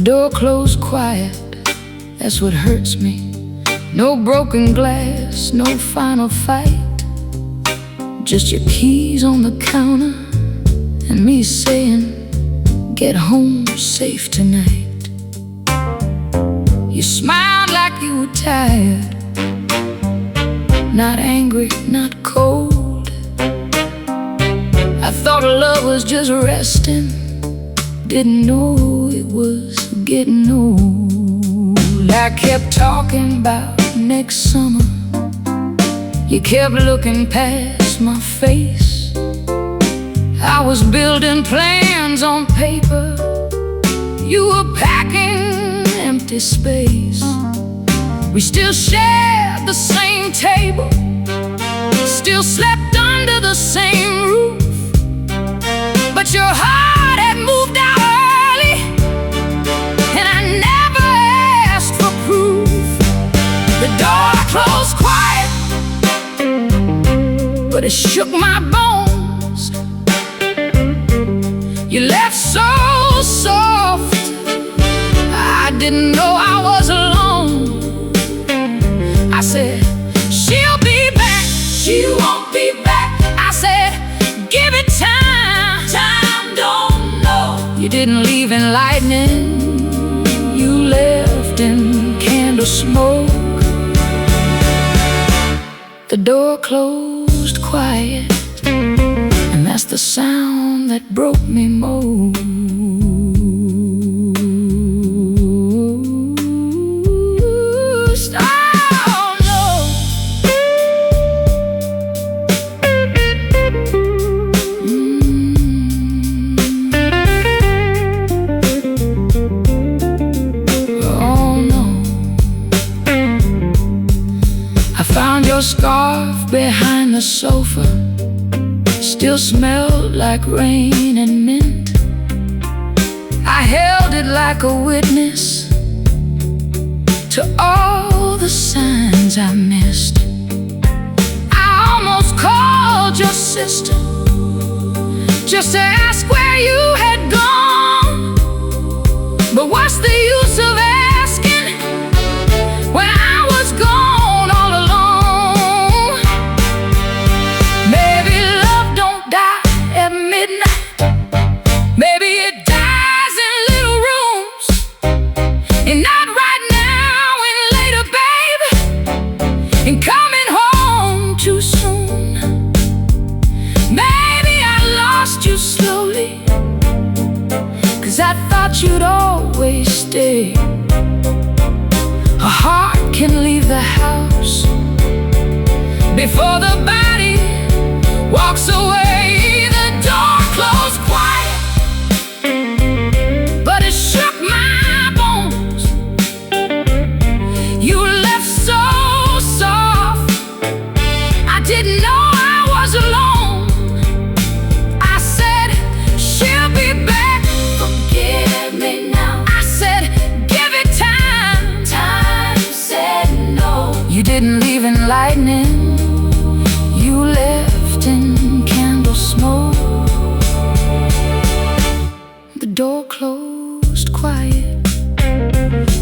door closed quiet, that's what hurts me. No broken glass, no final fight. Just your keys on the counter and me saying, get home safe tonight. You smiled like you were tired, not angry, not cold. I thought love was just resting, didn't know it was getting old. I kept talking about next summer, you kept looking past my face. I was building plans on paper, you were packing empty space. We still shared the same table, still slept under the same roof, but your heart had moved out early, and I never asked for proof. The door closed quiet, but it shook my bones. You left so soft, I didn't know I was alone. I said, she'll be back, she won't be back. I said, give it time, time don't know. You didn't leave in lightning, you left in candle smoke. The door closed quiet, and that's the sound that broke me most. Oh no. Oh no. I found your scarf behind the sofa, still smelled like rain and mint. I held it like a witness to all the signs I missed. I almost called your sister just to ask where you had gone, but what's the use of asking when I was gone all alone? Maybe love don't die at midnight, maybe it dies in little rooms, and not right now and later, baby, and coming home too soon. Maybe I lost you slowly, 'cause I thought you'd always stay. A heart can leave the house before the body walks away. The door closed quiet, but it shook my bones. You left so soft, I didn't know I was alone. I said, she'll be back, forgive me now. I said, give it time, time said no. You didn't leave in lightning, you left in candle smoke. The door closed quiet,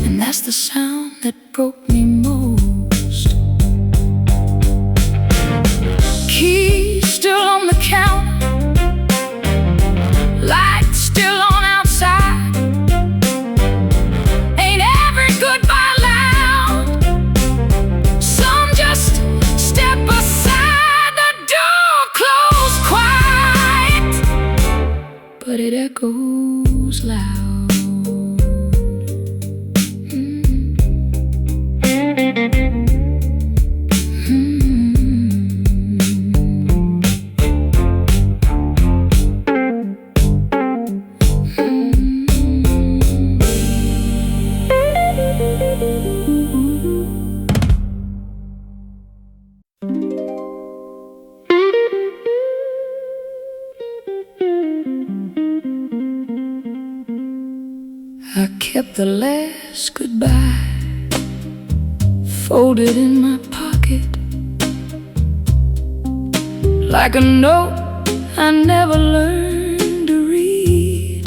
and that's the sound that broke me most. Keys still on the counter, lights still on outside. Ain't every goodbye loud, some just step aside. The door closed quiet, but it echoes loud. I kept the last goodbye folded in my pocket, like a note I never learned to read.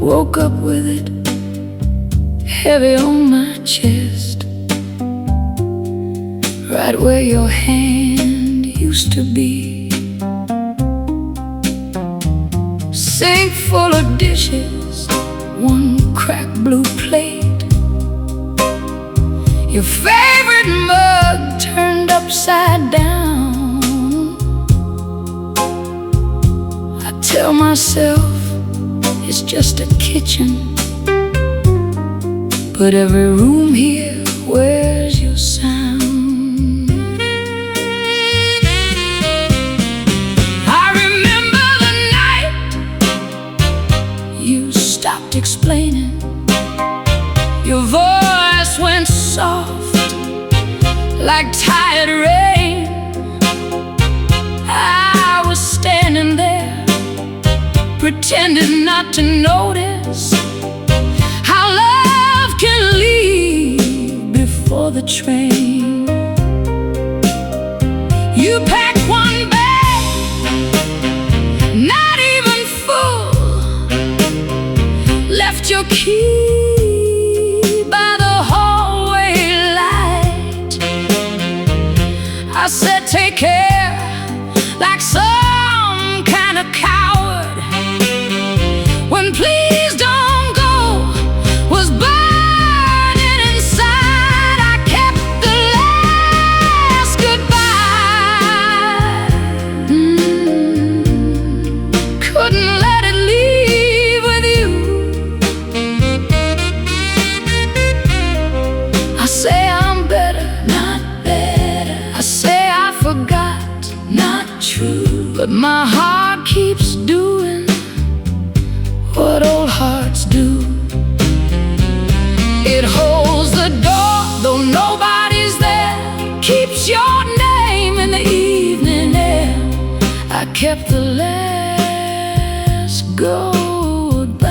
woke up with it heavy on my chest, right where your hand used to be. Sink full of dishes, one cracked blue plate, your favorite mug turned upside down. I tell myself it's just a kitchen, but every room here wears your sound. I remember the night you stopped explaining. Your voice went soft like tired rain. I was standing there pretending not to notice how love can leave before the train. You packed one bag, not even full, left your key by the hallway light. I said, take care, like some kind of coward, when please don't go was burning inside. I kept the last goodbye, couldn't let it leave with you. I say I'm better, not better. I say I forgot, not true. But my heart keeps doing what old hearts do. It holds the door, though nobody's there, keeps your name in the evening air. I kept the last goodbye,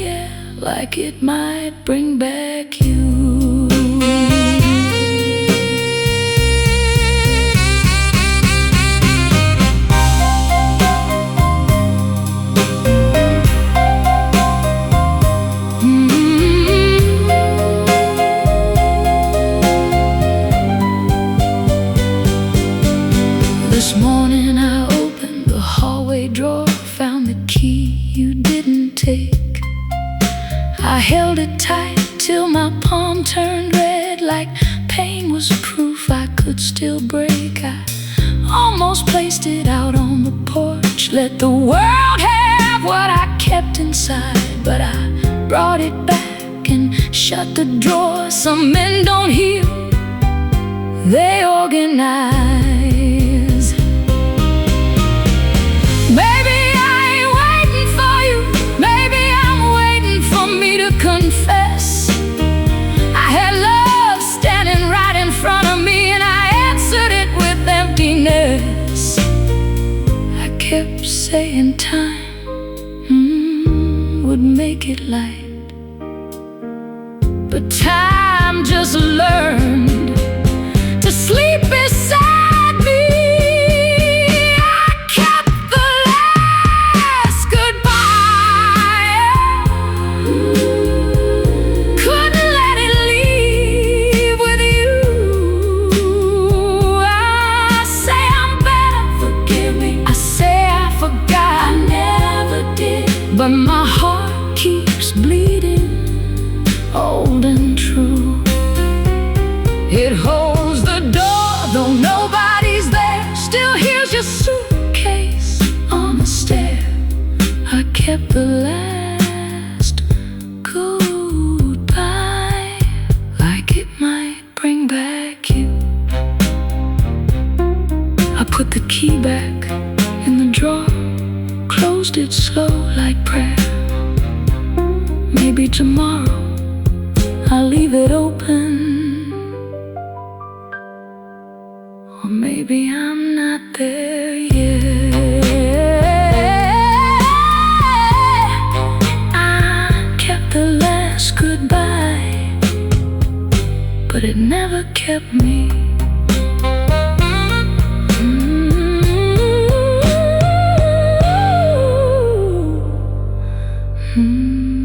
yeah, like it might bring back you. This morning I opened the hallway drawer, found the key you didn't take. I held it tight till my palm turned red, like pain was proof I could still break. I almost placed it out on the porch, let the world have what I kept inside. But I brought it back and shut the drawer. Some men don't heal, they organize. Maybe I ain't waiting for you, maybe I'm waiting for me to confess. I had love standing right in front of me, and I answered it with emptiness. I kept saying time would make it light, but time just learned to sleep beside me. I kept the last goodbye, couldn't let it leave with you. I say I'm better, forgive me. I say I forgot, I never did. But my heart keeps bleeding, old and true. It holds the door, though nobody's there. Still here's your suitcase on the stair. I kept the last goodbye, like it might bring back you. I put the key back in the drawer, closed it slow like prayer. Maybe tomorrow I'll leave it open, or maybe I'm not there yet. I kept the last goodbye, but it never kept me. Mm-hmm.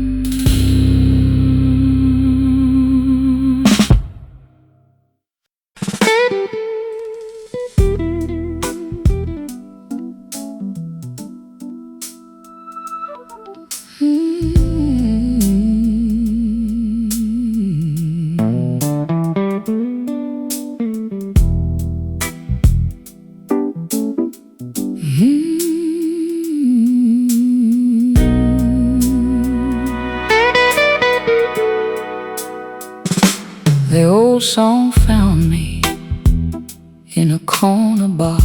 The old song found me in a corner bar.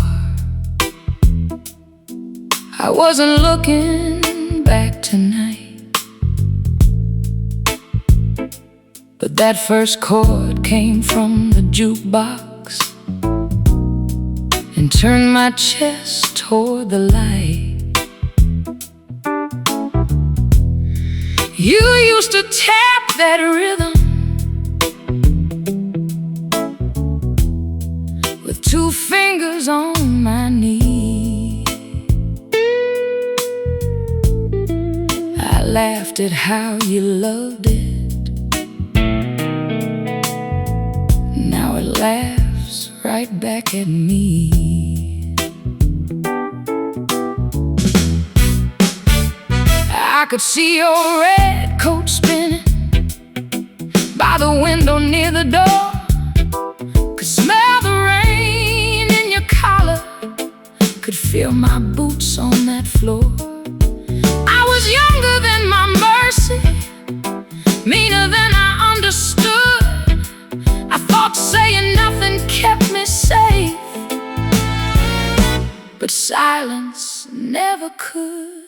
I wasn't looking back tonight, but that first chord came from the jukebox and turned my chest toward the light. You used to tap that rhythm with 2 fingers on my knee. I laughed at how you loved it. Now it laughs right back at me. I could see your red coat spinning by the window near the door. Could smell the rain in your collar, could feel my boots on that floor. I was younger than my mercy, meaner than I understood. I thought saying nothing kept me safe, but silence never could.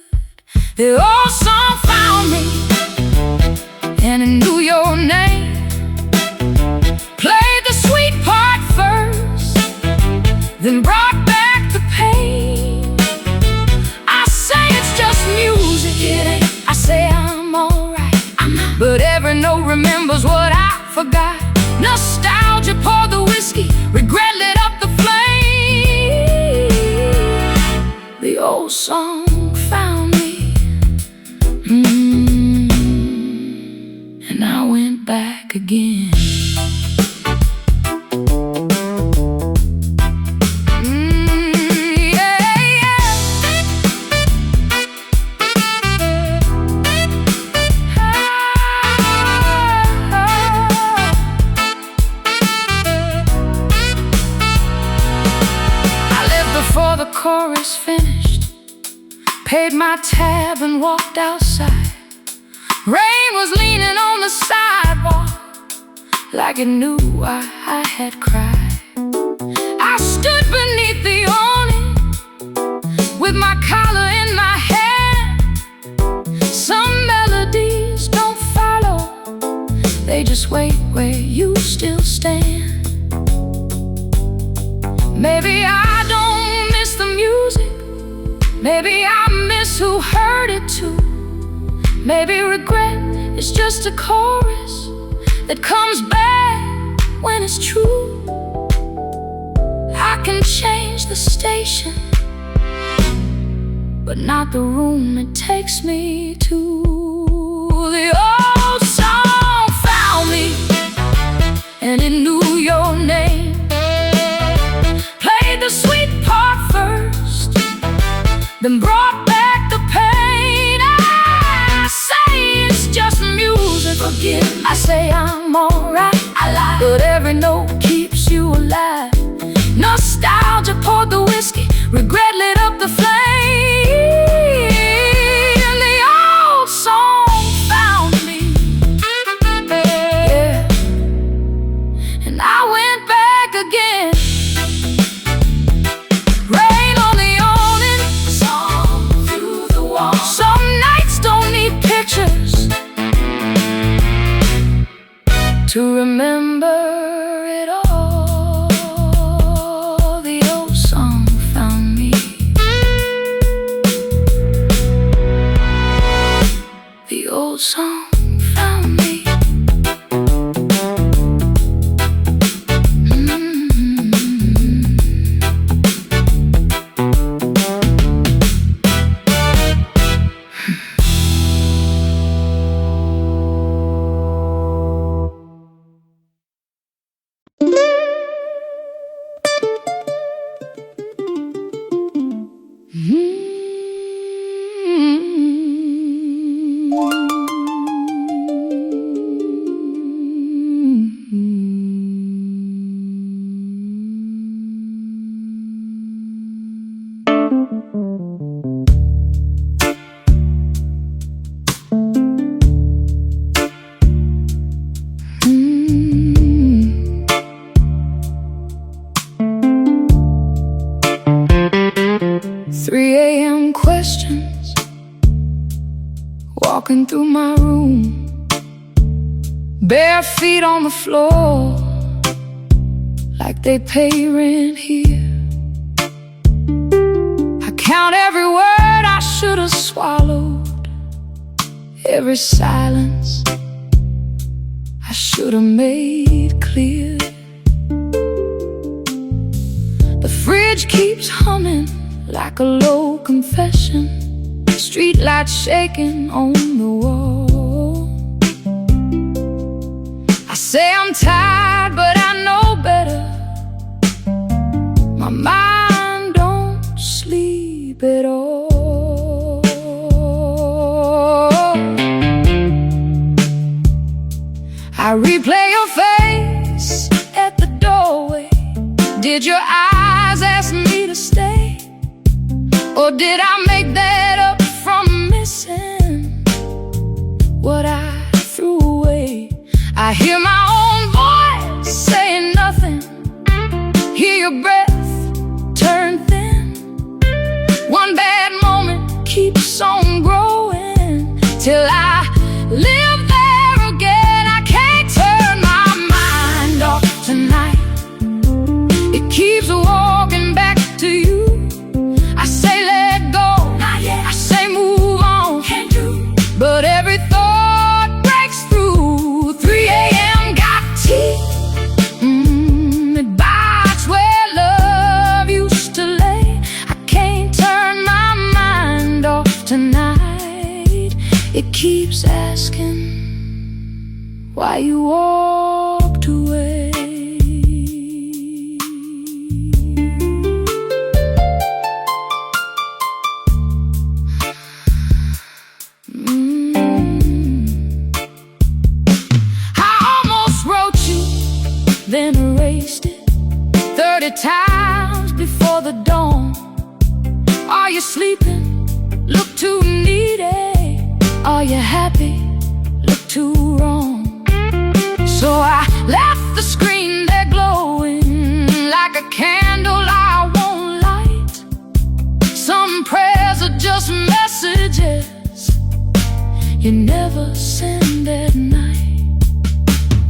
The old song found me, and it knew your name. Played the sweet part first, then brought back the pain. I say it's just music, it ain't. I say I'm alright, but every note remembers what I forgot. Nostalgia poured the whiskey, regret lit up the flame. The old song found me, and I went back again. Before the chorus finished, paid my tab and walked outside. Rain was leaning on the sidewalk like it knew I had cried. I stood beneath the awning with my collar in my hand. Some melodies don't follow, they just wait where you still stand. Maybe I don't miss the music, maybe I miss who heard it too. Maybe regret is just a chorus that comes back when it's true. I can change the station, but not the room it takes me to. The old song found me, and it knew your name. Played the sweet part first, then brought back the pain. I say it's just music, forgive. I say I'm alright, I lie, but every note keeps you alive. Nostalgia poured the whiskey, regret lit up the flame. And the old song found me, yeah, and I went back again. Rain on the awning, song through the wall. Some nights don't need pictures to remember it all. The old song found me, the old song found me. walking through my room, bare feet on the floor, like they pay rent here. I count every word I should have swallowed, every silence I should have made clear. The fridge keeps humming like a low confession, street lights shaking on the wall. I say I'm tired, but I know better. My mind don't sleep at all. I replay your face at the doorway. Did your eyes ask me to stay? Or did I make that up from missing what I threw away? I hear my own voice saying nothing, hear your breath turn thin. One bad moment keeps on growing till I live there again. I can't turn my mind off tonight. It keeps walking back to you. I say let go, not yet. I say move on, can't do. But every thought breaks through. 3 a.m. got teeth. It bites where love used to lay. I can't turn my mind off tonight. It keeps asking why you walked away. Then erased it 30 times before the dawn. Are you sleeping? Look too needy. Are you happy? Look too wrong. So I left the screen there glowing like a candle I won't light. Some prayers are just messages you never send at night.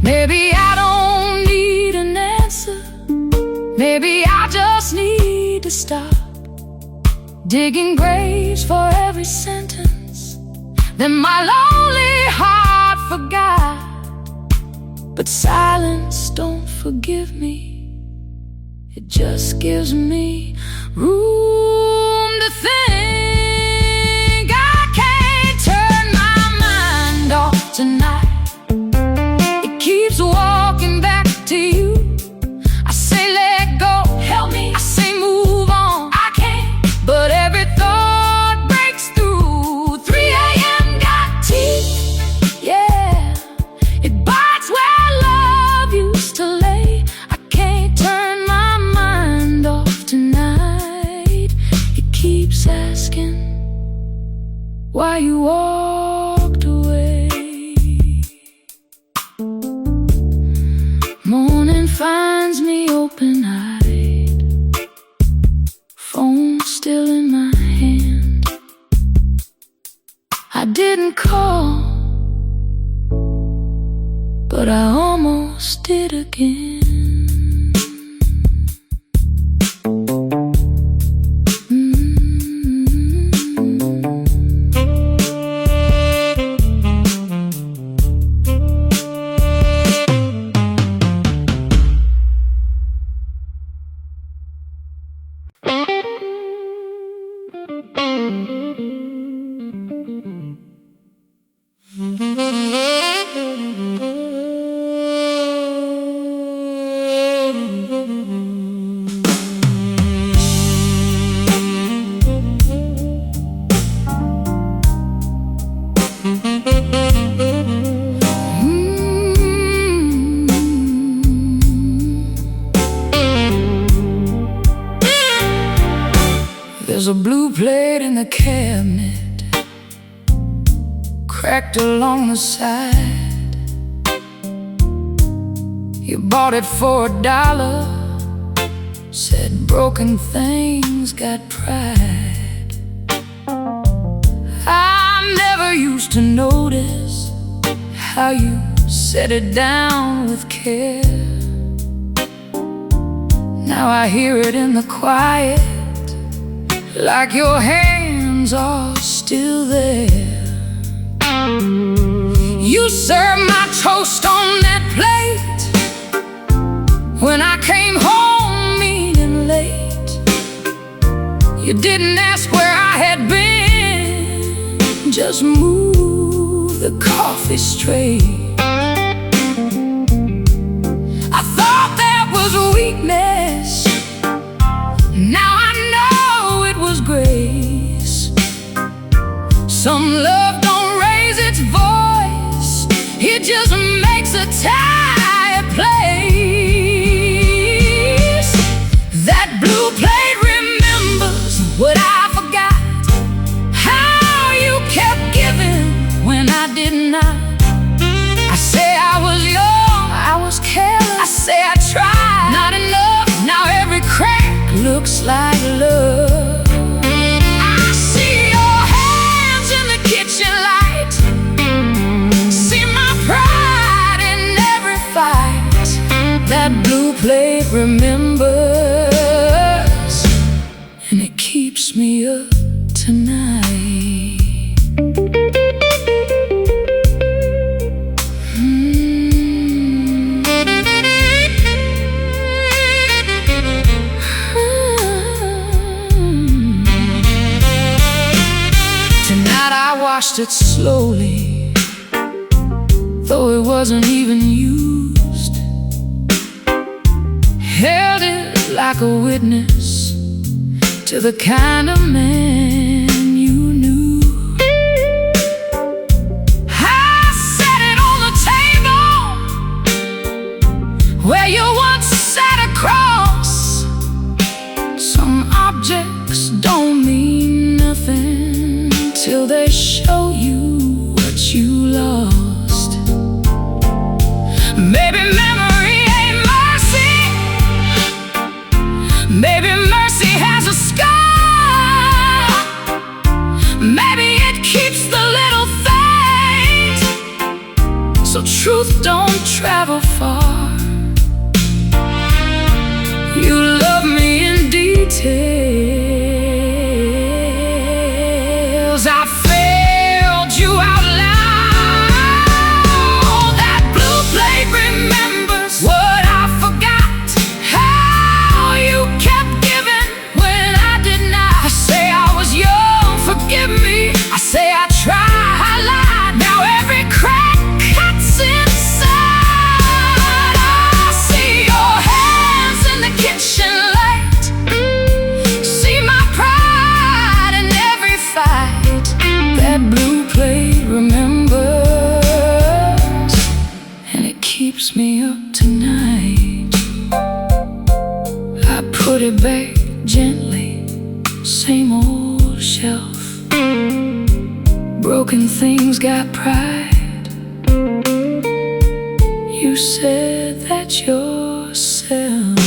Maybe I don't need an answer. Maybe I just need to stop digging graves for every sentence that my lonely heart forgot. But silence don't forgive me. It just gives me room to think. I can't turn my mind off tonight. Keeps walking back to you. I say let go, help me. I say move on, I can't. But every thought breaks through. 3 a.m. got teeth, yeah. It bites where love used to lay. I can't turn my mind off tonight. It keeps asking why you walked away. Morning finds me open-eyed, phone still in my hand. I didn't call, but I almost did again. There's a blue plate in the cabinet, cracked along the side. You bought it for $1, said broken things got pride. I I never used to notice how you set it down with care. Now I hear it in the quiet, like your hands are still there. You served my toast on that plate when I came home meaning late. You didn't ask where I had been, just move the coffee straight. I thought that was weakness, now I know it was grace. Some love don't raise its voice, it just makes a tired place. That blue plate remembers what I forgot, how you kept giving when I did not. I say I was young, I was careless, I say I tried, not enough. Now every crack looks like love. I see your hands in the kitchen light, see my pride in every fight. That blue plate remembers, and it keeps me up tonight. Tonight I washed it slowly, though it wasn't even used. Held it like a witness to the kind of man you knew. I set it on the table where you once sat across. Some objects don't mean nothing till they show you what you lost. Maybe memory ain't mercy, maybe mercy has a scar. Maybe it keeps the little things, so truth don't travel far. You love me in details, I failed you out loud. That blue plate remembers what I forgot, how you kept giving when I did not. I say I was young, forgive me, I say I tried, I lied. Now every crack cuts inside. I see your hands in the kitchen light, see my pride in every fight. That blue plate remembers, and it keeps me up tonight. I put it back gently, same old shelf. Broken things got pride. You said that yourself.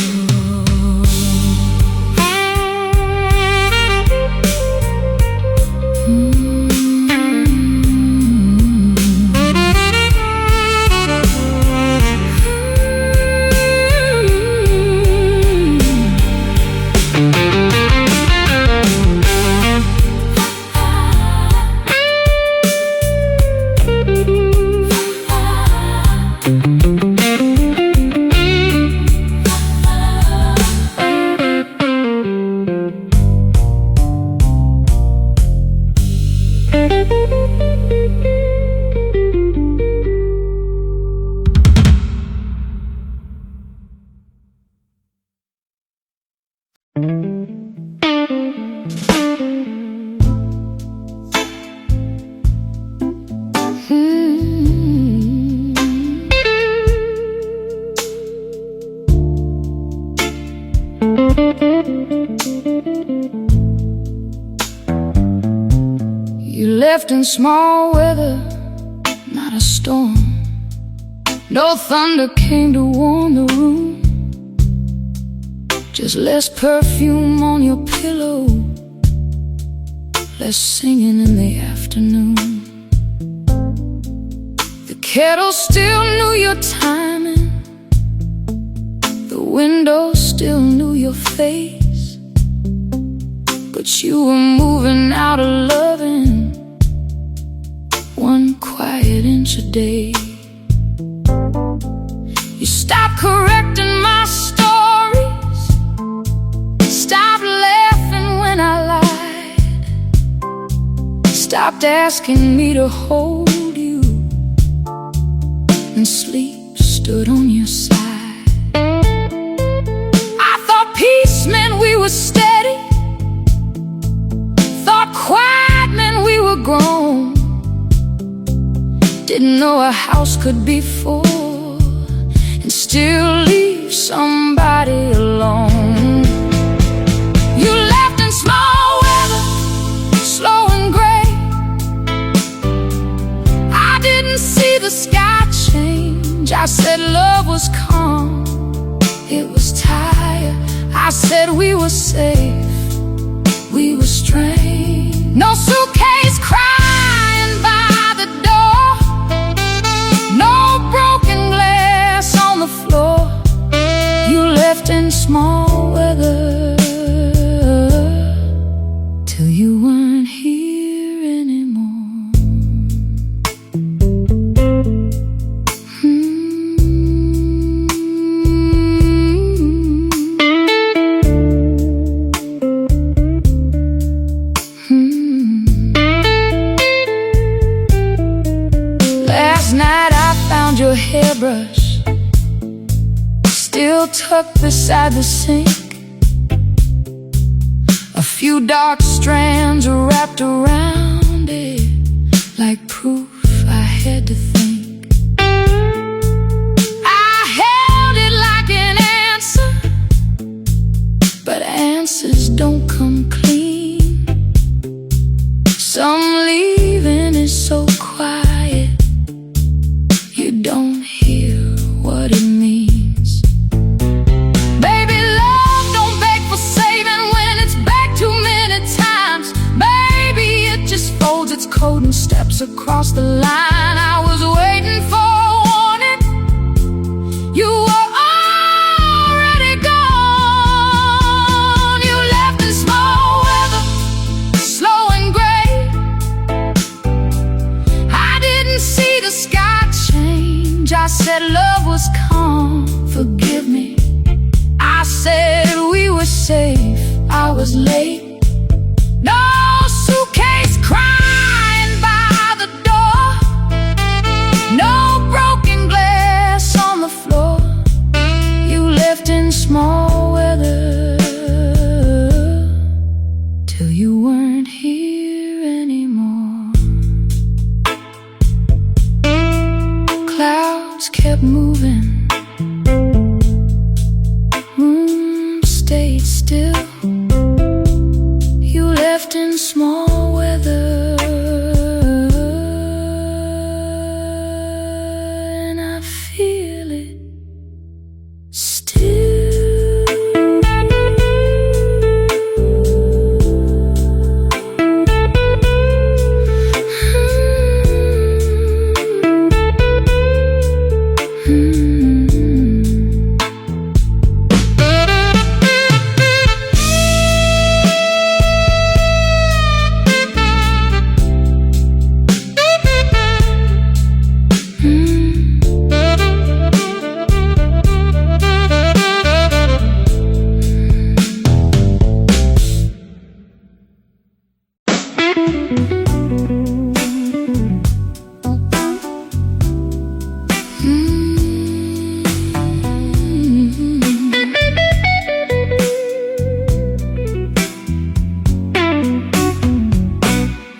You left in small weather, not a storm. No thunder came to warm the room, just less perfume on your pillow less singing in the afternoon. The kettle still knew your timing, the window still knew your face, but you were moving out of loving, one quiet inch a day. You stopped correcting my stories, stopped laughing when I lied, stopped asking me to hold you, and sleep stood on your side. I thought peace meant we were steady, thought quiet meant we were grown, didn't know a house could be full and still leave somebody alone. You left in small weather, slow and gray. I didn't see the sky change. I said love was calm, it was tired. I said we were safe, we were strange. No suitcase crying by the door, no broken glass on the floor. You left in small weather till you weren't here anymore. Last night I found your hairbrush still tucked beside the sink, a few dark strands wrapped around it, like proof I had to think. I held it like an answer, but answers don't come clean. Some leaving is so quiet, you don't hear what it means. Baby, love don't beg for saving when it's begged too many times. Baby, it just folds its coat and steps across the line. I was waiting for a warning, you were already gone. You left in small weather, slow and gray. I didn't see the sky change. I said love was calm, forgive me. I said we were safe, I was late. No suitcase crying by the door, no broken glass on the floor. You left in small weather till you weren't here anymore. Clouds kept moving, stayed still. You left in small weather, and I feel it still.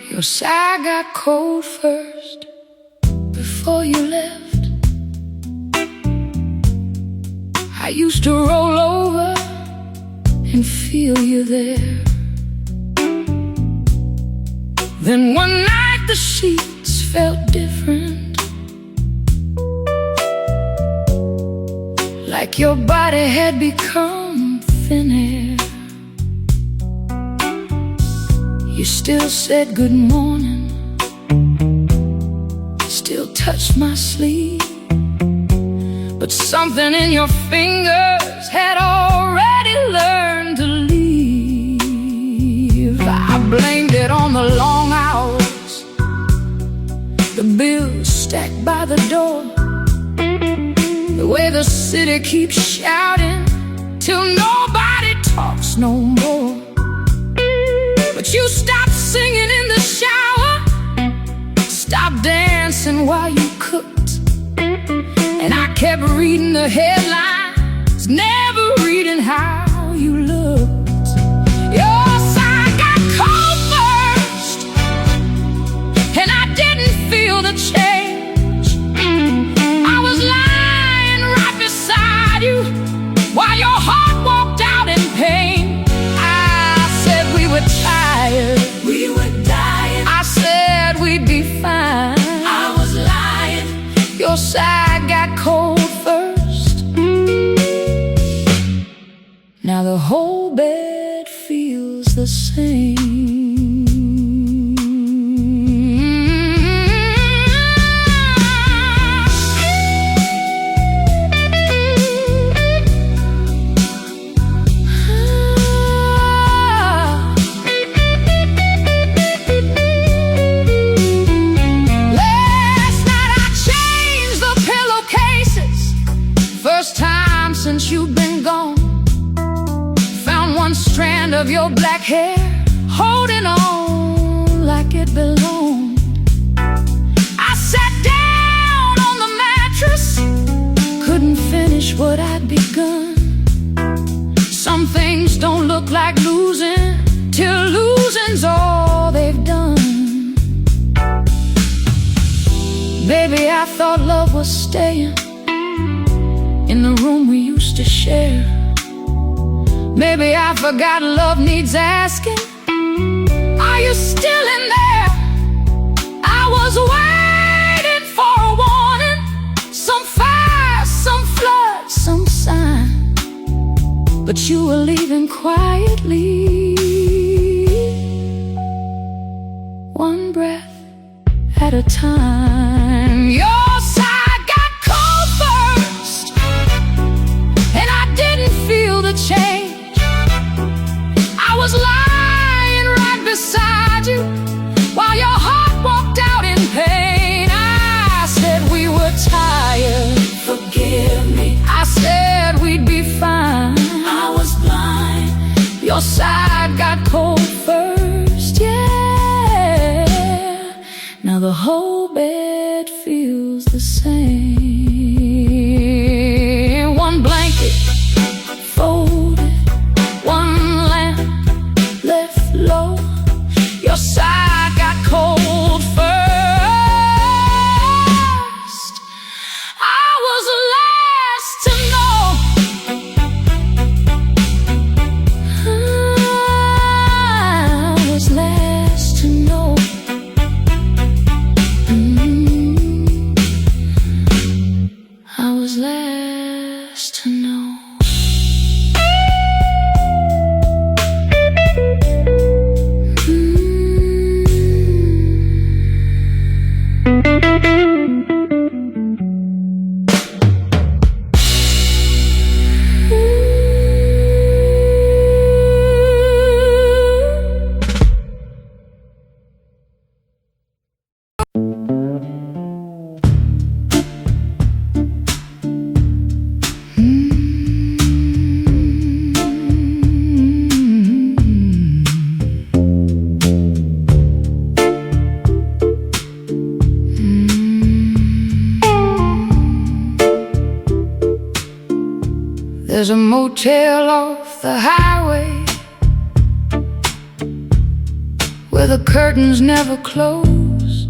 Your sigh got cold first before you left. I used to roll over and feel you there. Then one night the sheets felt different, like your body had become thin air. You still said good morning, still touched my sleeve, but something in your fingers had already learned to leave. I blamed it on the long hours, the bills stacked by the door, the way the city keeps shouting till nobody talks no more. But you stopped singing in the shower, stopped dancing while you cooked, and I kept reading the headlines, never reading how you looked. Your side got cold first, and I didn't feel the change. I was lying right beside you while your heart walked out in pain. I said we were tired, We were dying. I said we'd be fine. I was lying. Your side got cold first. Now the whole bed feels the same. First time since you've been gone, found one strand of your black hair, holding on like it belonged. I sat down on the mattress, couldn't finish what I'd begun. Some things don't look like losing till losing's all they've done. Baby, I thought love was staying in the room we used to share. Maybe I forgot love needs asking, are you still in there? I was waiting for a warning, some fire, some flood, some sign, but you were leaving quietly, one breath at a time. Your side got cold first, and I didn't feel the change. I was lying right beside you while your heart walked out in pain. I said we were tired, Forgive me. I said we'd be fine. I was blind. Your side got cold first, yeah. Now the whole bed feels the same. One blanket folded, one lamp left low. Your side got cold first. I was last to know. I was last to know. I was last to know. There's a motel off the highway where the curtains never close.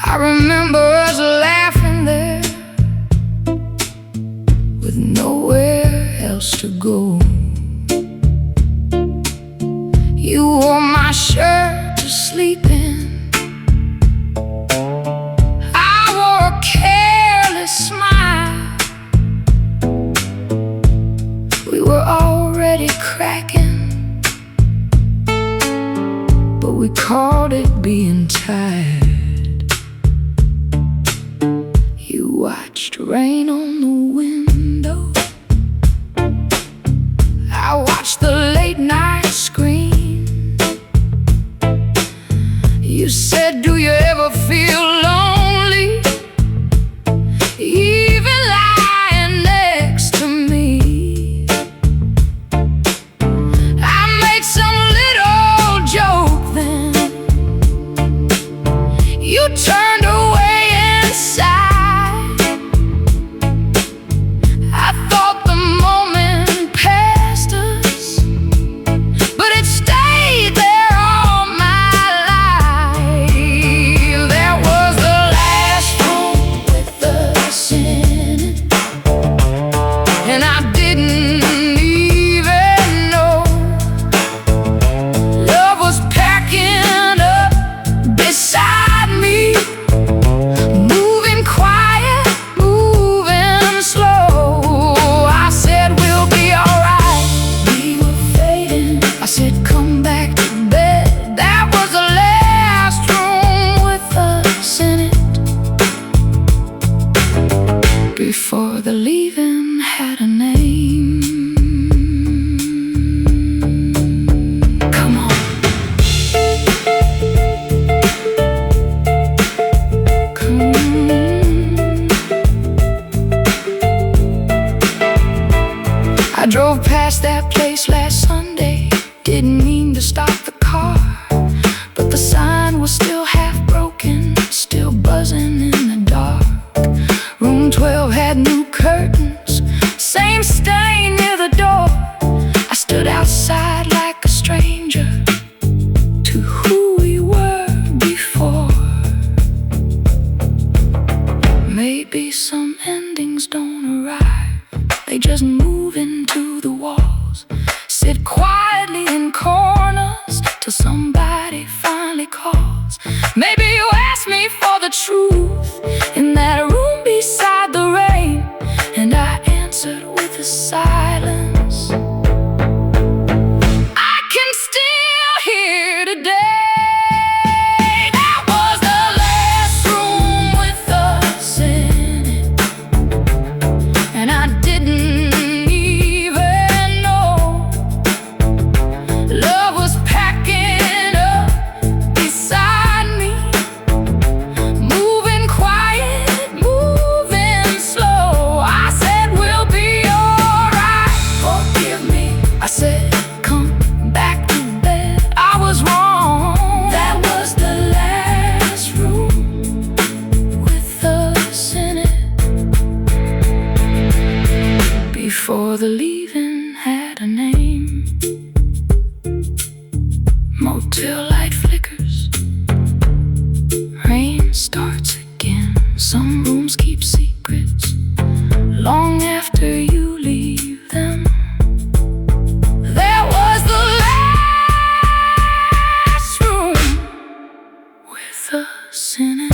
I remember us laughing there with nowhere else to go. You wore my shirt to sleep in, I wore a careless smile. We were already cracking night. You watched rain on the window, I watched the late night screen. You said, do you ever feel lonely, even lying next to me? I made some little joke then. You turned away inside. I thought the moment passed us, but it stayed there all my life. There was the last room with us in it, and I didn't even know love was packing up beside me, moving quiet, moving slow. I said, we'll be alright. We were fading. I said, come back to bed. That was the last room with us in it, before the leaving had a name. Come on. Come on. I drove past that place last Sunday, didn't mean to stop the car, but the sign was still half broken, still buzzing in the dark. Room 12 had new curtains, same stain near the door. I stood outside like a stranger to who we were before. Maybe some endings don't arrive, they just move into the walls, sit quietly in corners till somebody finally calls. Maybe you asked me for the truth in that room beside the rain, and I answered with a silence I can still hear today. That was the last room with us in it, and I didn't even know love was packing up beside me, moving quiet, moving slow. I said, we'll be alright. Forgive me. I said, come back to bed. I was wrong. That was the last room with us in it, before the leaving had a name. Motel light flickers, rain starts again. Some rooms keep secrets long after you leave them. There was the last room with us in it.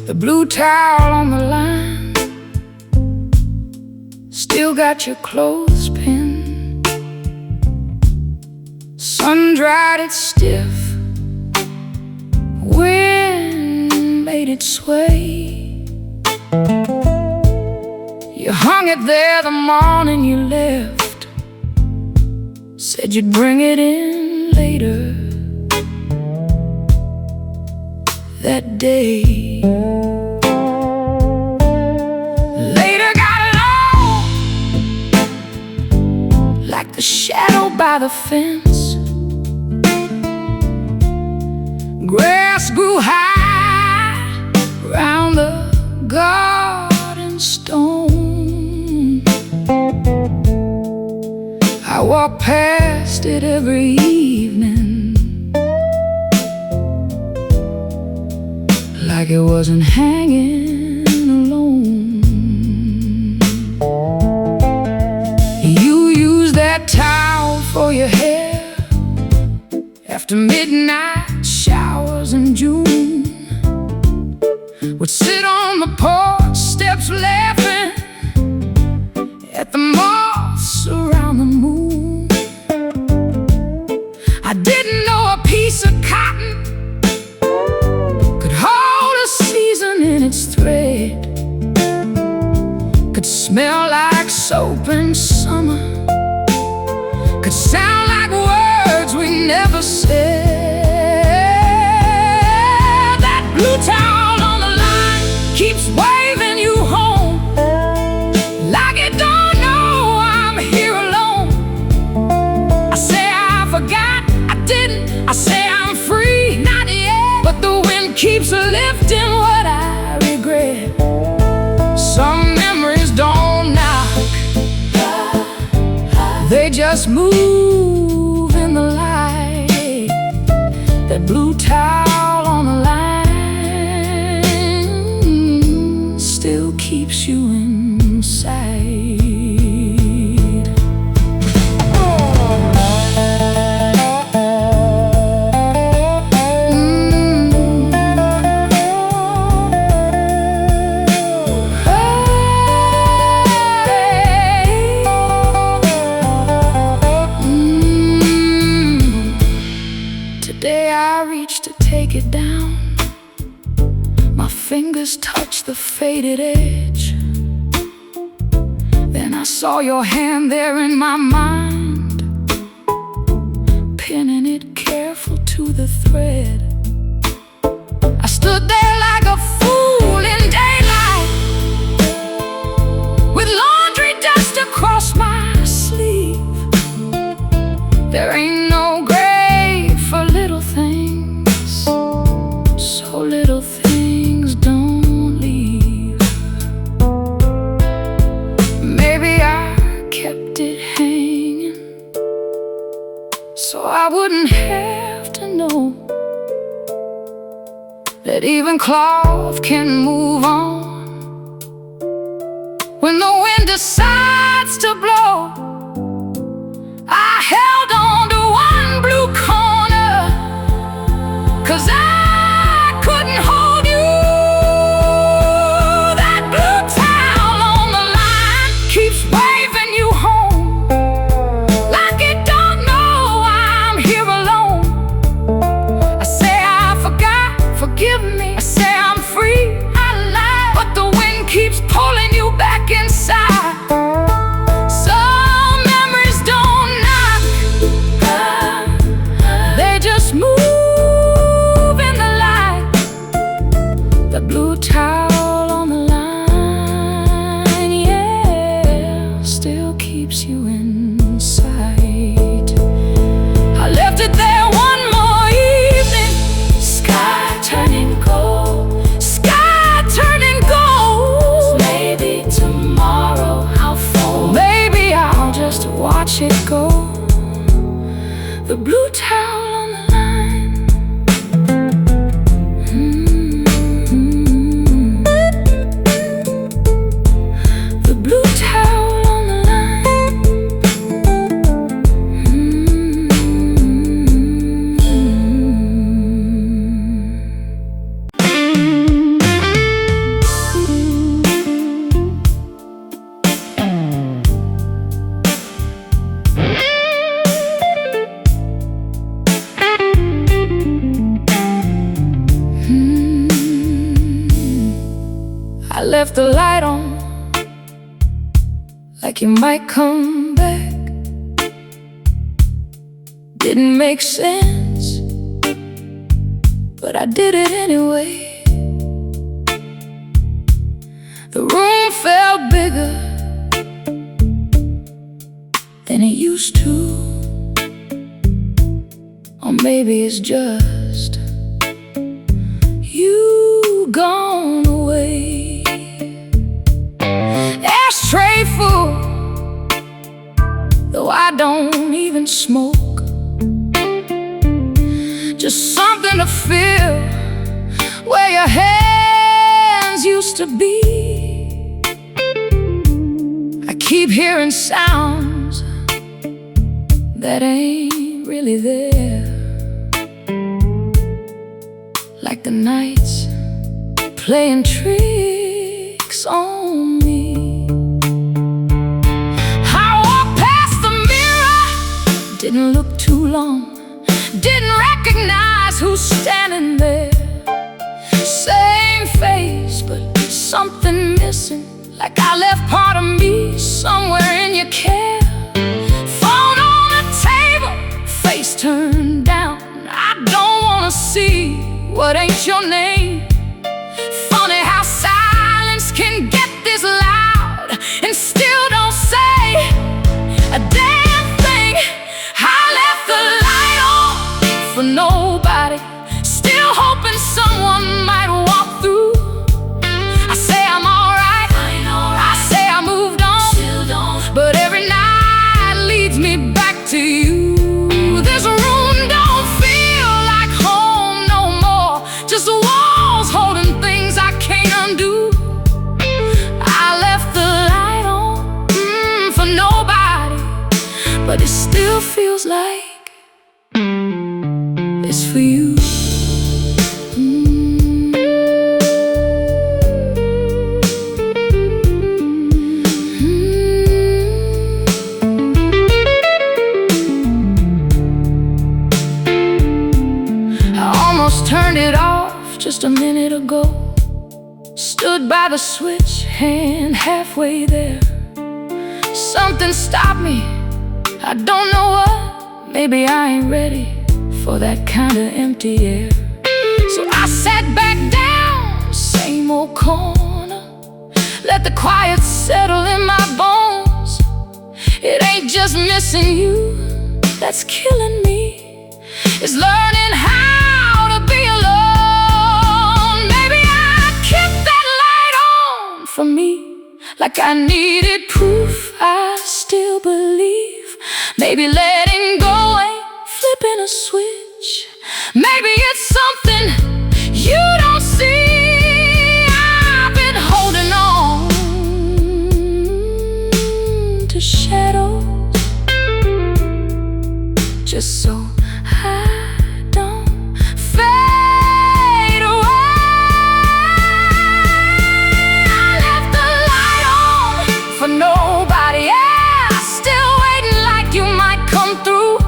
The blue towel on the line, still got your clothes pinned. Sun dried it stiff, wind made it sway. You hung it there the morning you left, said you'd bring it in later that day. Later got along like the shadow shadow by the fence. Grass grew high round the garden stone. I walk past it every evening, like it wasn't hanging alone. You use that towel for your hair after midnight showers in June. Would sit on the porch steps laughing at the moths around the moon. I didn't know a piece of cotton could hold a season in its thread, could smell like soap in summer, could sound like words we never said. That blue towel on the line keeps waving you home, like it don't know I'm here alone. I say I forgot, I didn't. I say I'm free, not yet. But the wind keeps lifting what I regret. Some memories don't knock, they just move in the light. That blue towel on the line still keeps you inside. Today I reached to take it down. My fingers touched the faded edge. Then I saw your hand there in my mind, pinning it careful to the thread. I stood there like a fool in daylight, with laundry dust across my sleeve. There ain't no grave for little things, so little things don't leave. Maybe I kept it hanging so I wouldn't have to know that even cloth can move on when the wind decides to blow. I held on to one blue corner, 'cause I couldn't hold you. That blue towel on the line keeps waving you home, like it don't know I'm here alone. I say I forgot, forgive me. I say I'm free, I lied. But the wind keeps pulling you back inside. Some memories don't knock, they just move in the light. The blue towel on the line, yeah, still keeps you inside. I left it there one more evening, sky turning gold, sky turning gold. Maybe tomorrow I'll fall, maybe I'll just watch it go. The blue towel on the line. The blue towel on the line. I left the light on, like you might come back. Didn't make sense, but I did it anyway. The room felt bigger than it used to. Or maybe it's just you gone away. Ashtray full, though I don't even smoke. Just something to feel where your hands used to be. I keep hearing sounds that ain't really there, like the nights playing tricks on me. I walked past the mirror, didn't look too long, didn't recognize who's standing there. Same face, but something missing, like I left part of me somewhere in your care. Phone on the table, face turned down. I don't wanna see what ain't your name. Funny how silence can get this loud and still don't say a damn thing. I left the light on for nobody, still hoping someone might walk through. I say I'm alright, I say I moved on, but every night leads me back to you. This room don't feel like home no more, just walls holding things I can't undo. I left the light on for nobody, but it still feels like it's for you. Turned it off just a minute ago. Stood by the switch, hand halfway there. Something stopped me, I don't know what. Maybe I ain't ready for that kind of empty air. So I sat back down, same old corner, let the quiet settle in my bones. It ain't just missing you that's killing me, it's learning how to be alone. Maybe I kept that light on for me, like I needed proof I still believe. Maybe letting go ain't flipping a switch. Maybe it's something you don't see. I've been holding on to shadows just so I don't fade away. I left the light on for nobody, yeah, still waiting like you might come through.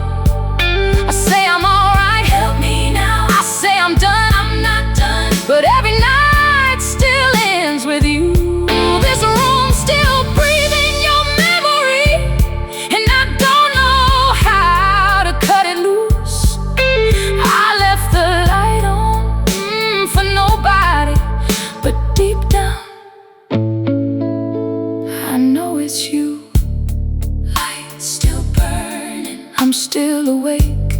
I say I'm alright, help me now. I say I'm done, I'm not done, but every night still ends with you. This room still breathing your memory, and I don't know how to cut it loose. I left the light on for nobody, but deep down I know it's you. Light still burning, I'm still awake.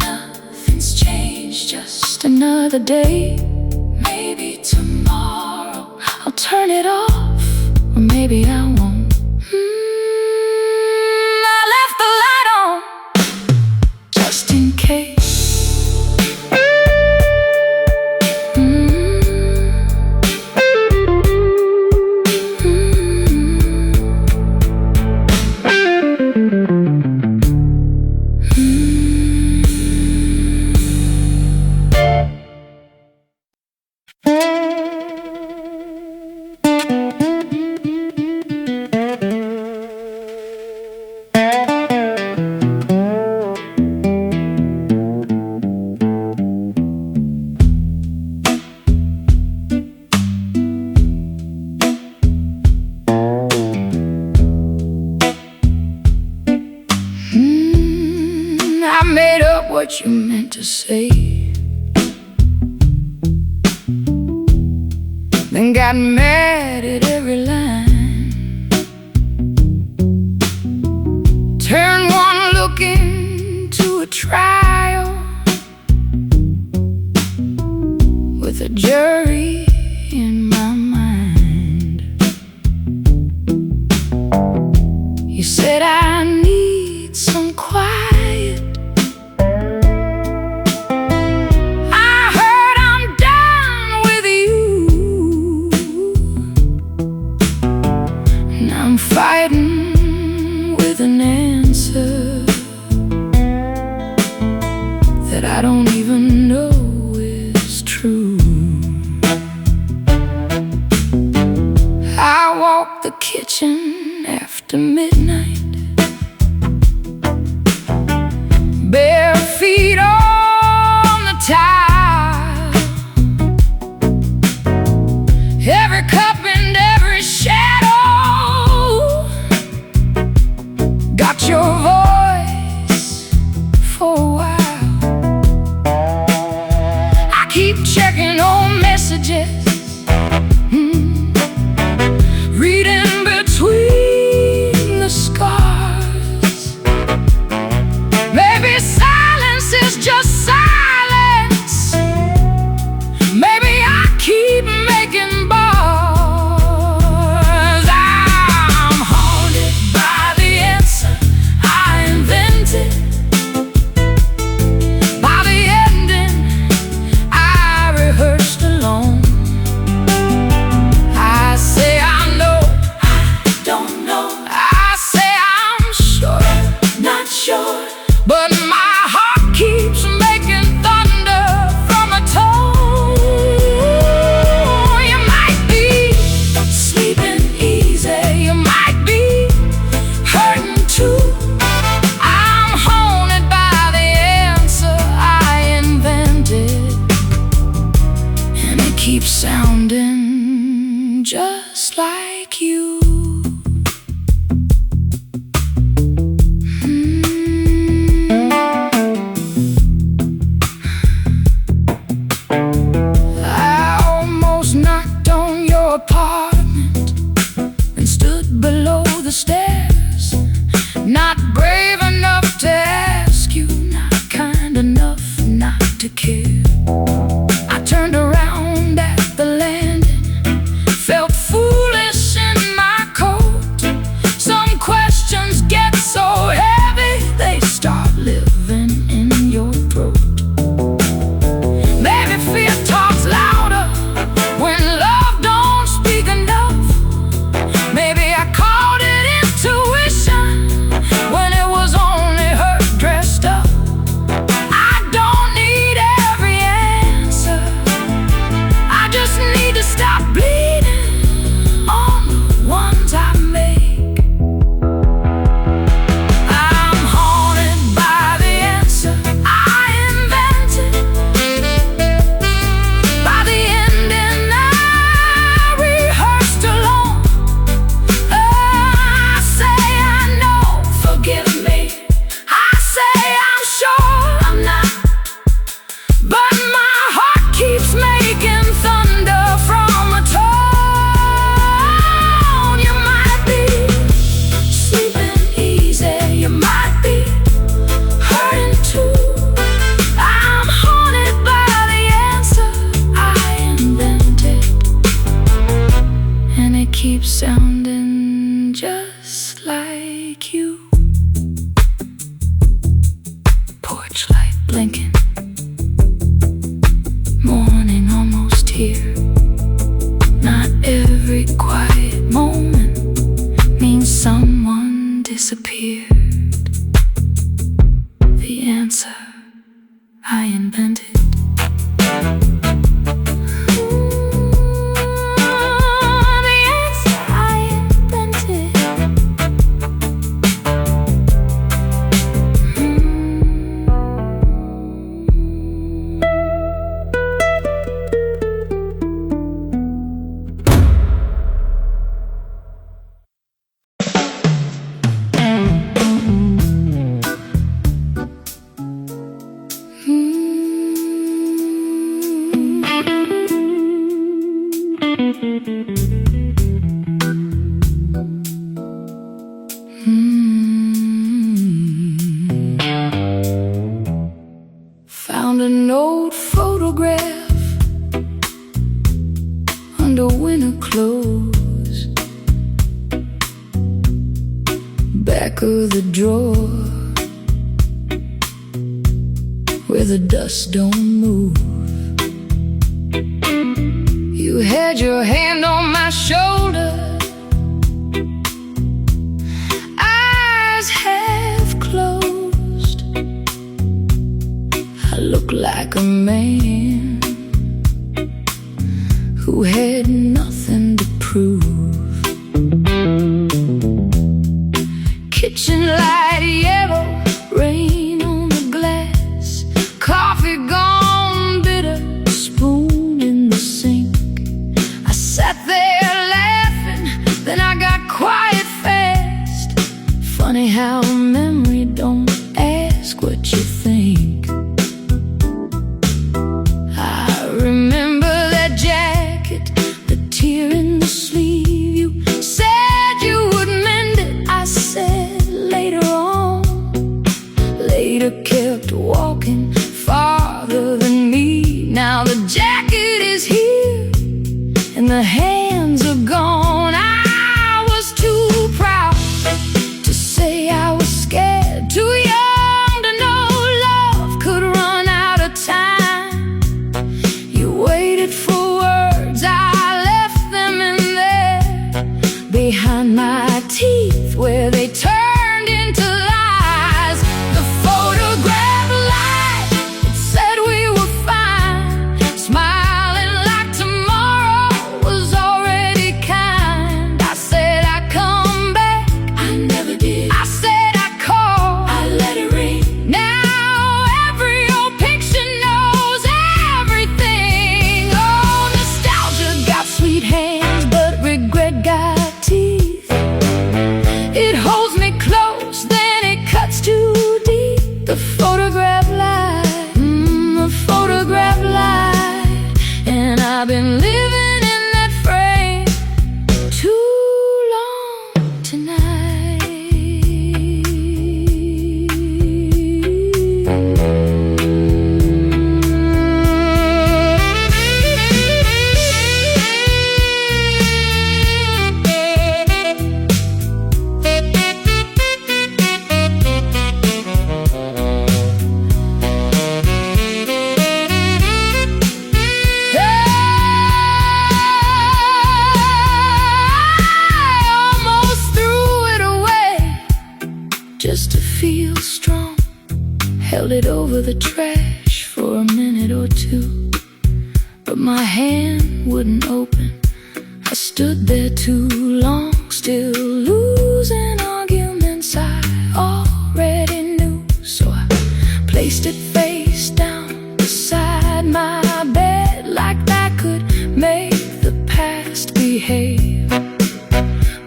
Nothing's changed, just another day. Maybe tomorrow I'll turn it off, or maybe I won't. I left the light on just in case. I made up what you meant to say, then got mad at every line. Turn I don't even know it's true. I walk the kitchen after midnight, bare feet on the tile. Every cup and every shadow got your voice for a while. I keep checking on messages, reading between the scars. Maybe silence is just silence. Maybe I keep making bars. I'm haunted by the answer I invented, by the ending I rehearsed alone. I say I know, I don't know. I say I'm sure, not sure. But my heart keeps making thunder from a tone. You might be sleeping easy, you might be hurting too. I'm haunted by the answer I invented, and it keeps sounding just like you. I almost knocked on your apartment and stood below the stairs, not brave enough to ask you, not kind enough not to care. I turned around at the landing, felt foolish in my coat. Some questions get so heavy they start living in your throat. Maybe fear talks louder when love don't speak enough. Maybe I called it intuition when it was only her dressed up. I don't need every answer, I just need to stop bleeding on the ones I make. I'm haunted by the answer I invented, by the ending I rehearsed alone. I say I know, forgive me. I say I'm sure, I'm not. But my heart keeps making thunder from a tone. You might be sleeping easy, you might be hurting too. I'm haunted by the answer I invented, and it keeps sounding just like you. Porch light blinking, morning almost here. Not every quiet moment means someone disappeared. The answer I invented. The answer I invented. Found an old photograph under winter clothes, back of the drawer where the dust don't move. You had your hand on my shoulder, eyes half closed. I look like a man who had nothing to prove. Kitchen light yellow, rain on the glass, coffee gone bitter, spoon in the sink. I sat there laughing, then I got quiet fast. Funny how memory don't ask what you think. I remember that jacket, the tear in the sleeve. You said you would mend it, I said later on. Later kept walking farther than me. Now the jacket is here and the hands are gone. I was too proud to say I was scared, too young to know love could run out of time. You waited for words, I left them in there behind my teeth where they turned into lies. The photograph lied, it said we were fine, smiling like tomorrow was already kind. I said I'd come back, I never did. I said I'd call, I let it ring. now every old picture knows everything. Oh, nostalgia got sweet hands, but regret got teeth. It holds me close, then it cuts too deep. The photograph lied, the photograph lied, and I've been living in that frame too long tonight. Just to feel strong, held it over the trash for a minute or two, but my hand wouldn't open. I stood there too long, still losing arguments I already knew. So I placed it face down beside my bed, like that could make the past behave.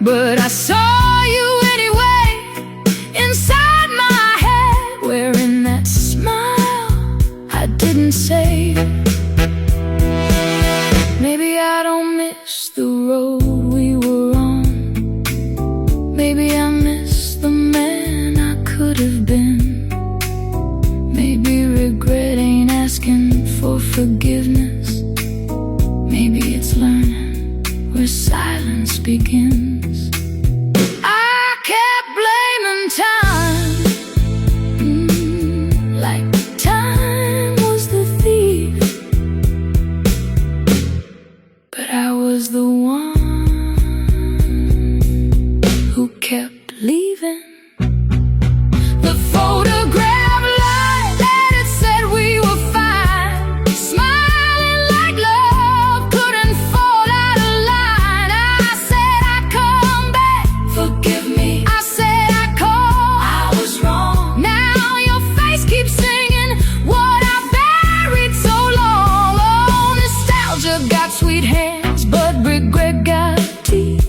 But I saw you anyway, inside my head, wearing that smile I didn't say. Maybe I don't miss the road we were on. Maybe I miss the man I could have been. Maybe regret ain't asking for forgiveness. Maybe it's learning where silence begins. I kept blaming time, like time was the thief, but I was the one who kept leaving. The photograph lied, and it said we were fine, smiling like love couldn't fall out of line. I said I'd come back, Forgive me, I said I'd call, I was wrong. now your face keeps singing what I buried so long. Oh, nostalgia got sweet hands, but regret got teeth.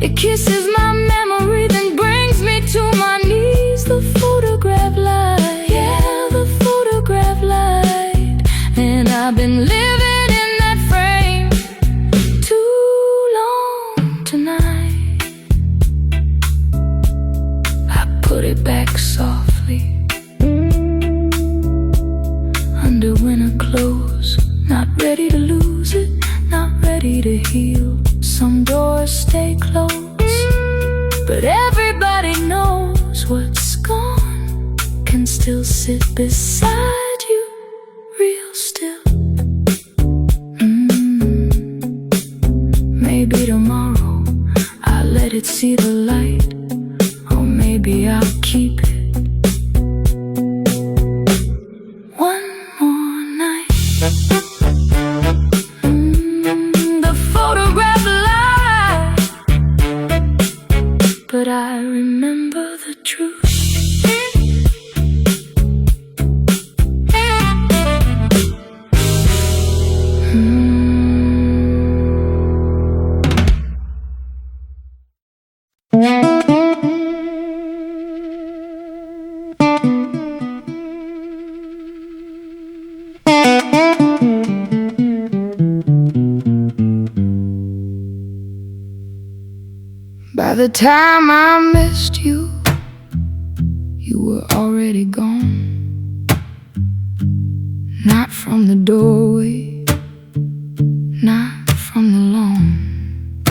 It kisses my memory, then brings me to my knees. The photograph lied, yeah, the photograph lied, and I've been living in that frame too long tonight. I put it back softly under winter clothes, not ready to lose it, not ready to heal. Some doors stay closed, but everybody knows what's gone can still sit beside you real still. Maybe tomorrow I'll let it see the light, or maybe I'll keep it one the time I missed you, you were already gone. Not from the doorway, not from the lawn,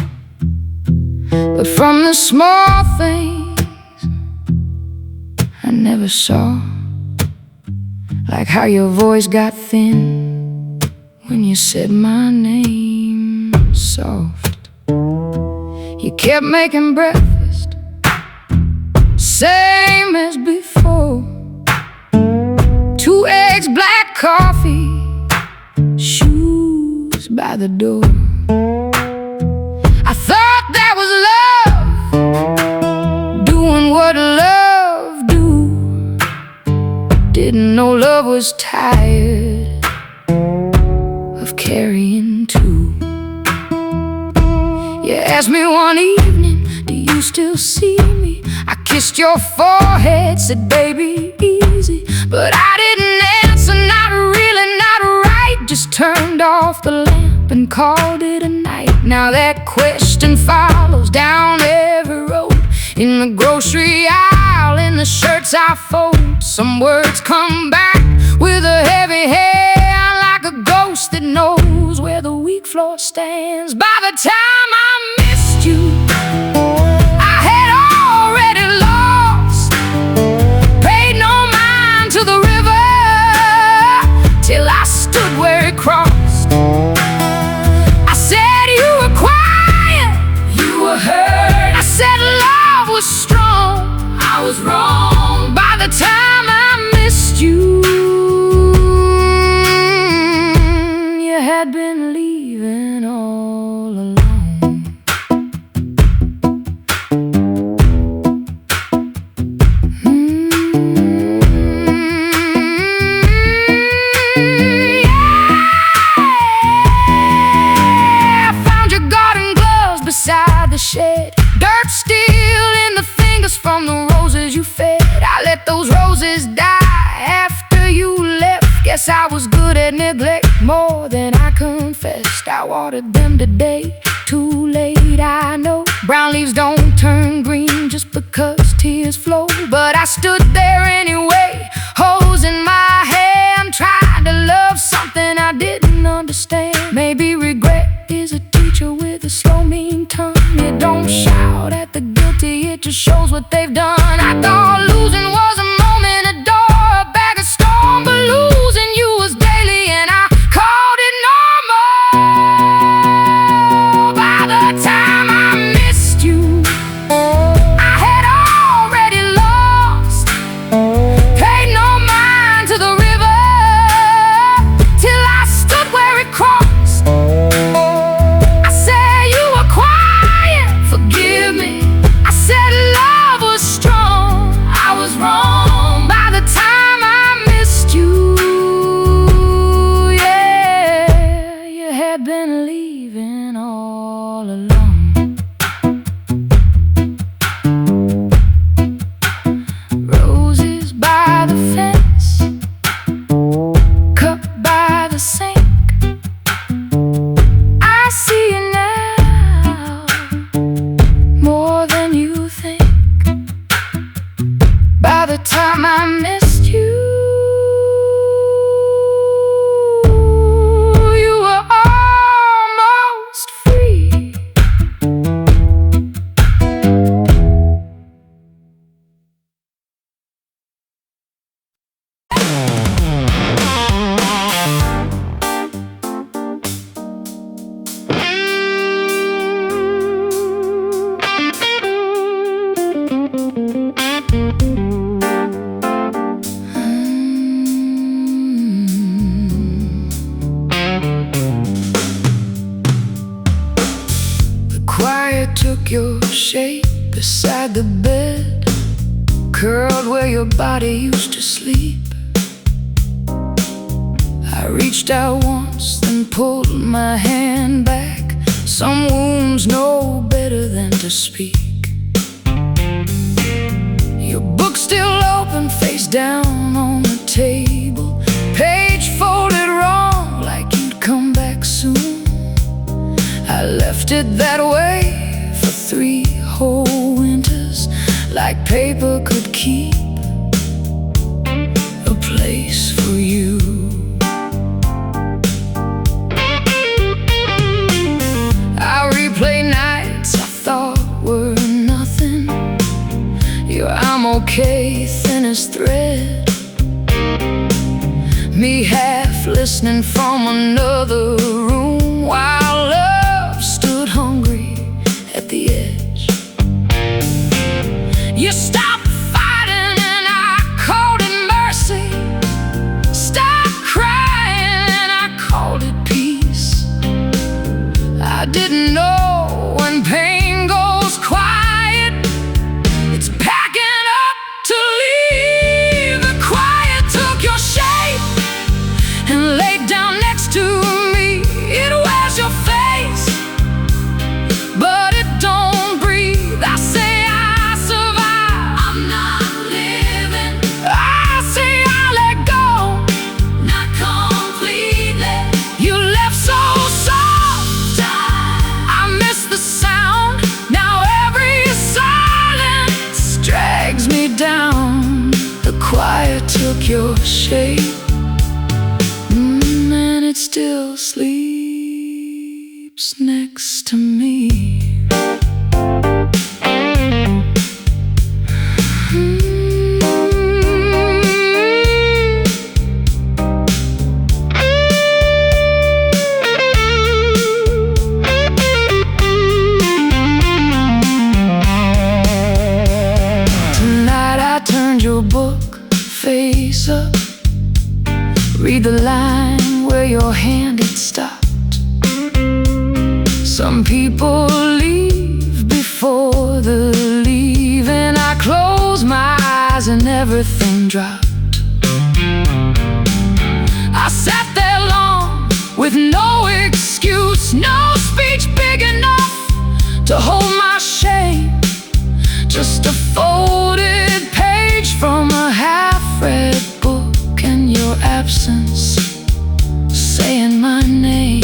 but from the small things I never saw. Like how your voice got thin when you said my name soft. You kept making breakfast, same as before. 2 eggs, black coffee, shoes by the door. I thought that was love, doing what love do. Didn't know love was tired of carrying two. You asked me one evening, do you still see me? I kissed your forehead, said baby easy, but I didn't answer, not really, not right. Just turned off the lamp and called it a night. Now that question follows down every road, in the grocery aisle, in the shirts I fold. Some words come back with a heavy hand, like a ghost that knows where the weak floor stands. By the time I missed you, I had already lost, paid no mind to the river, till I stood where it crossed. I said you were quiet, you were hurt. I said love was strong, I was wrong. By the time I missed you, you had been leaving all along. Yeah, I found your garden gloves beside the shed, dirt still in the fingers from the roses you fed. I let those roses die after you left. Guess I was good at neglect, more than I confessed. I watered them today, too late, I know. Brown leaves don't turn green just because tears flow. But I stood there anyway, hose in my hand, trying to love something I didn't understand. Maybe regret is a teacher with a slow, mean tongue. It don't shout at the guilty, it just shows what they've done. I thought losing was a moment, a door, a bag of storm, but losing you was daily, and I called it normal. By the time I missed you, I had already lost, paid no mind to the river, till I stood where it crossed. I said you were quiet, forgive me. I said love was strong, I was wrong. By the time I missed you, yeah, you had been leaving all along. Roses by the fence, cup by the sink. I see you now, more than you think. By the time I missed you, you were almost free. The quiet took your shape beside the bed, curled where your body used to sleep. I reached out once, then pulled my hand back. Some wounds know better than to speak. Your book still open, face down on the table, page folded wrong, like you'd come back soon. I left it that way for 3 whole like paper could keep a place for you. I replay nights I thought were nothing, your I'm okay, thinnest thread, me half listening from another room while love stood hungry at the edge. You stopped fighting and I called it mercy, stopped crying and I called it peace. I didn't know when pain goes quiet, it's packing up to leave. The quiet took your shape and laid down next to me. It wears your face, but it don't breathe. I say I survive, I'm not living, I say I let go, not completely. you left so soft, I miss the sound. Now every silence drags me down. The quiet took your shape, and it still sleeps next to me. Tonight I turned your book face up, read the line where your hand had stopped. Some people leave before the leaving. I closed my eyes and everything dropped. I sat there long with no excuse, no speech big enough to hold my shame. Just a folded page from a half-read book and your absence saying my name.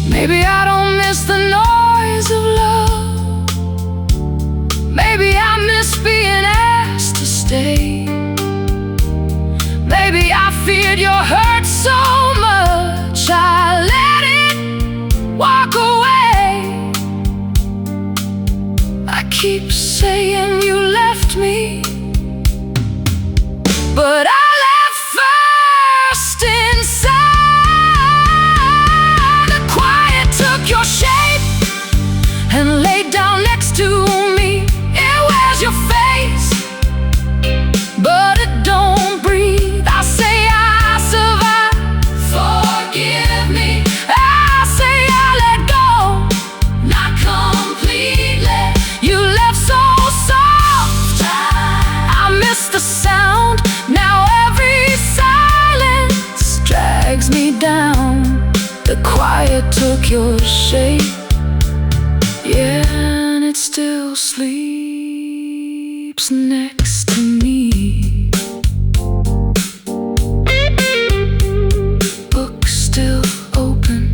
Maybe I don't miss the noise of love, maybe I miss being asked to stay. Maybe I feared your hurt so much I let it walk away. I keep saying you left me, but I left first inside. The quiet took your shape and laid down next to me. It wears your face, but it don't breathe. I say I survive, Forgive me, I say I let go, not completely. you left so soft, I miss the sound. Now every silence drags me down. The quiet took your shape, yeah, and it still sleeps next to me. Book still open,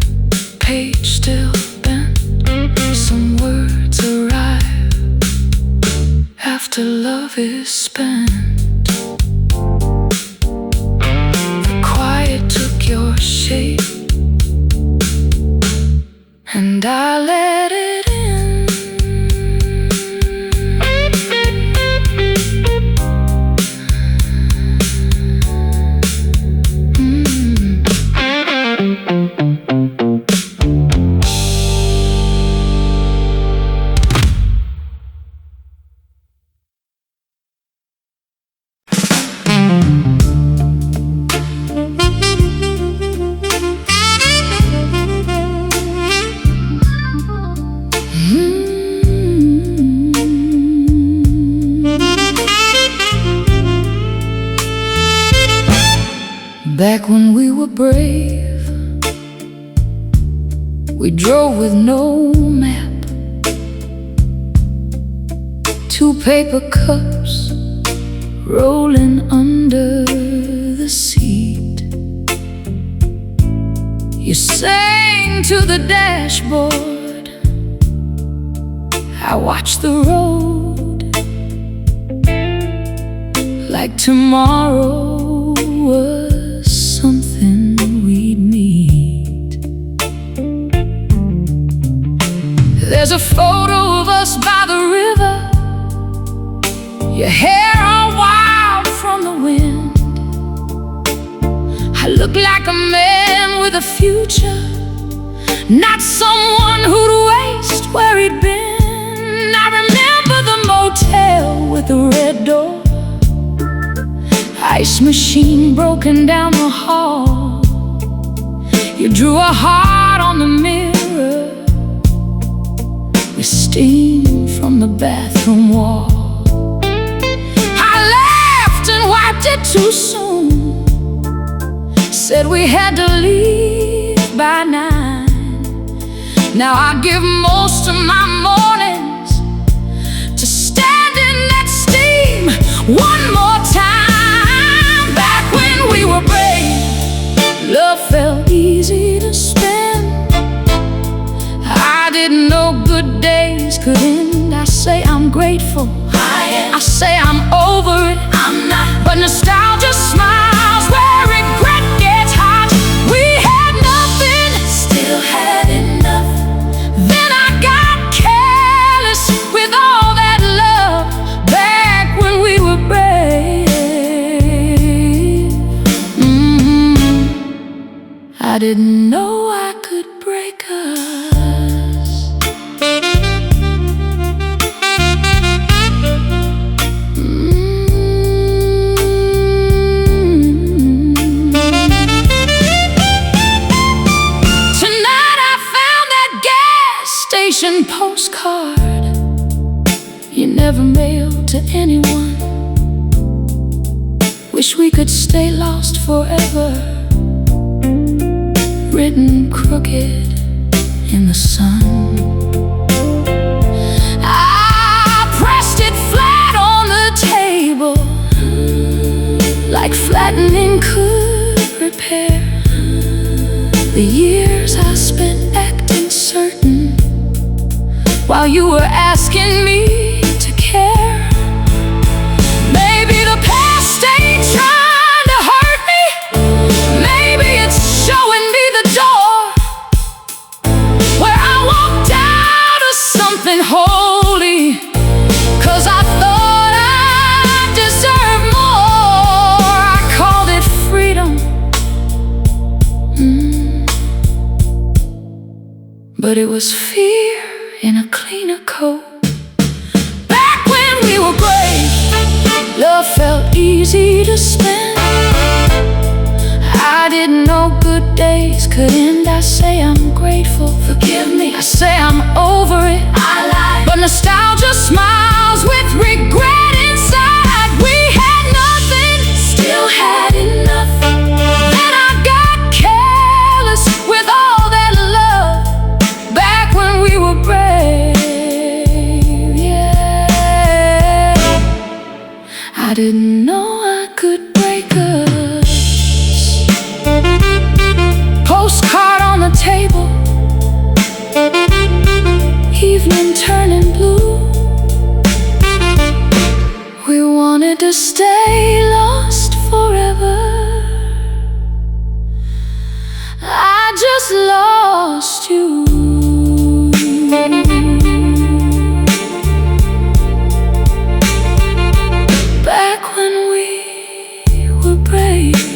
page still bent. Some words arrive after love is spent. The quiet took your shape, and I let it in. Back when we were brave, we drove with no map, 2 paper cups rolling under the seat. You sang to the dashboard, I watch the road like tomorrow was something we'd meet. There's a photo of us by the river, your hair all wild from the wind. I look like a man with a future, not someone who'd waste where he'd been. I remember the motel with the red door, ice machine broken down the hall. You drew a heart on the mirror with steam from the bathroom wall. I laughed and wiped it too soon, said we had to leave by 9. Now I give most of my mornings to stand in that steam one more time. Back when we were brave, love felt easy to spend. I didn't know good days could end. I say I'm grateful, I say I'm over it, I'm not. But nostalgia smiles where regret gets hot. We had nothing, still had enough. Then I got careless with all that love. Back when we were brave, I didn't know I could break us. Postcard you never mailed to anyone. Wish we could stay lost forever, written crooked in the sun. I pressed it flat on the table, like flattening could repair the years I spent acting certain while you were asking me to care. Maybe the past ain't trying to hurt me, maybe it's showing me the door where I walked out of something holy, 'cause I thought I deserved more. I called it freedom, but it was fear in a cleaner coat. Back when we were brave, love felt easy to spend. I didn't know good days could end. I say I'm grateful, forgive me. I say I'm over it, I lied. But nostalgia smiles with regret inside. We had nothing, still had enough. Then I got careless with all that love. Back when we were brave, yeah. I didn't know I could break us. Postcard on the table, evening turning blue. We wanted to stay lost forever. I just lost you. Back when we were brave.